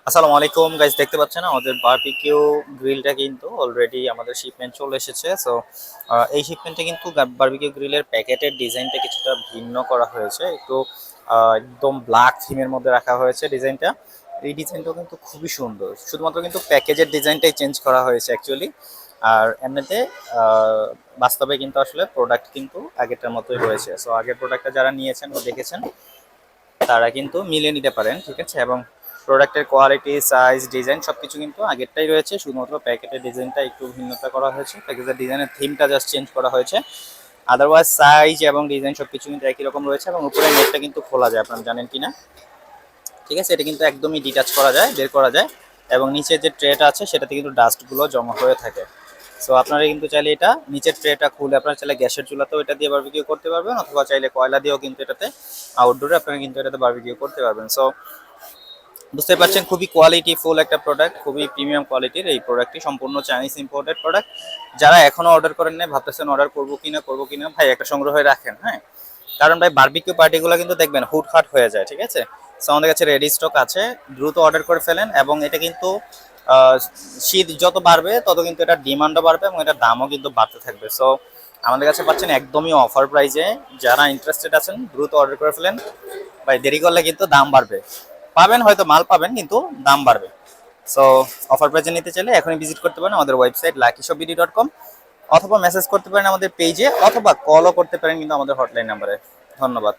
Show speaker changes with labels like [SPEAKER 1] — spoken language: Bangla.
[SPEAKER 1] আসসালামু আলাইকুম গাইস, দেখতে পাচ্ছেন আমাদের বারবিকিউ গ্রিলটা কিন্তু অলরেডি আমাদের শিপমেন্ট চলে এসেছে। সো এই শিপমেন্টে কিন্তু বারবিকিউ গ্রিলের প্যাকেটের ডিজাইনটা কিছুটা ভিন্ন করা হয়েছে, একটু একদম ব্ল্যাক থিমের মধ্যে রাখা হয়েছে ডিজাইনটা। এই ডিজাইনটাও কিন্তু খুবই সুন্দর, শুধুমাত্র কিন্তু প্যাকেজের ডিজাইনটাই চেঞ্জ করা হয়েছে অ্যাকচুয়ালি। আর এমনিতে আহ, বাস্তবে কিন্তু আসলে প্রোডাক্ট কিন্তু আগেরটার মতোই রয়েছে। সো আগের প্রোডাক্টটা যারা নিয়েছেন বা দেখেছেন তারা কিন্তু মিলিয়ে নিতে পারেন, ঠিক আছে। এবং প্রোডাক্টের কোয়ালিটি, সাইজ, ডিজাইন সবকিছু কিন্তু আগেরটাই রয়েছে, শুধুমাত্র প্যাকেটের ডিজাইনটা একটু ভিন্নতা করা হয়েছে, প্যাকেটের ডিজাইনের থিমটা জাস্ট চেঞ্জ করা হয়েছে। আদারওয়াইজ সাইজ এবং ডিজাইন সবকিছু কিন্তু একই রকম রয়েছে। এবং উপরে নেটটা কিন্তু খোলা যায়, আপনারা জানেন কিনা, ঠিক আছে। এটা কিন্তু একদমই ডিটাচ করা যায়, বের করা যায়। এবং নিচের যে ট্রেটা আছে সেটাতে কিন্তু ডাস্টগুলো জমা হয়ে থাকে। সো আপনারা কিন্তু চাইলে এটা নিচের ট্রেটা খুলে আপনারা চাইলে গ্যাসের চুলাতেও এটা দিয়ে বারবিকিউ করতে পারবেন, অথবা চাইলে কয়লা দিয়েও কিন্তু এটাতে আউটডোরে আপনারা কিন্তু এটাতে বারবিকিউ করতে পারবেন। সো বুঝতে পারছেন, খুবই কোয়ালিটি ফুল একটা প্রোডাক্ট, খুবই প্রিমিয়াম কোয়ালিটির এই প্রোডাক্টটি, সম্পূর্ণ চাইনিজ ইম্পোর্টেড প্রোডাক্ট। যারা এখনো অর্ডার করেন নাই, ভাবতেছেন অর্ডার করবো কিনা, ভাই একটা সংগ্রহ হয়ে রাখেন, হ্যাঁ। কারণ ভাই বারবিকিউ পার্টিগুলো কিন্তু দেখবেন হুটহাট হয়ে যায়, ঠিক আছে। সো আমাদের কাছে রেডি স্টক আছে, দ্রুত অর্ডার করে ফেলেন। এবং এটা কিন্তু আহ, শীত যত বাড়বে তত কিন্তু এটা ডিমান্ডও বাড়বে এবং এটার দামও কিন্তু বাড়তে থাকবে। সো আমাদের কাছে পাচ্ছেন একদমই অফার প্রাইজে। যারা ইন্টারেস্টেড আছেন দ্রুত অর্ডার করে ফেলেন, ভাই দেরি করলে কিন্তু দাম বাড়বে। পাবেন হয়তো, মাল পাবেন কিন্তু দাম বাড়বে। সো অফার প্রাইজে নিতে চাইলে এখনই ভিজিট করতে পারেন আমাদের ওয়েবসাইট luckyshopped.com, অথবা মেসেজ করতে পারেন আমাদের পেজে, অথবা কলও করতে পারেন কিন্তু আমাদের হটলাইন নাম্বারে। ধন্যবাদ।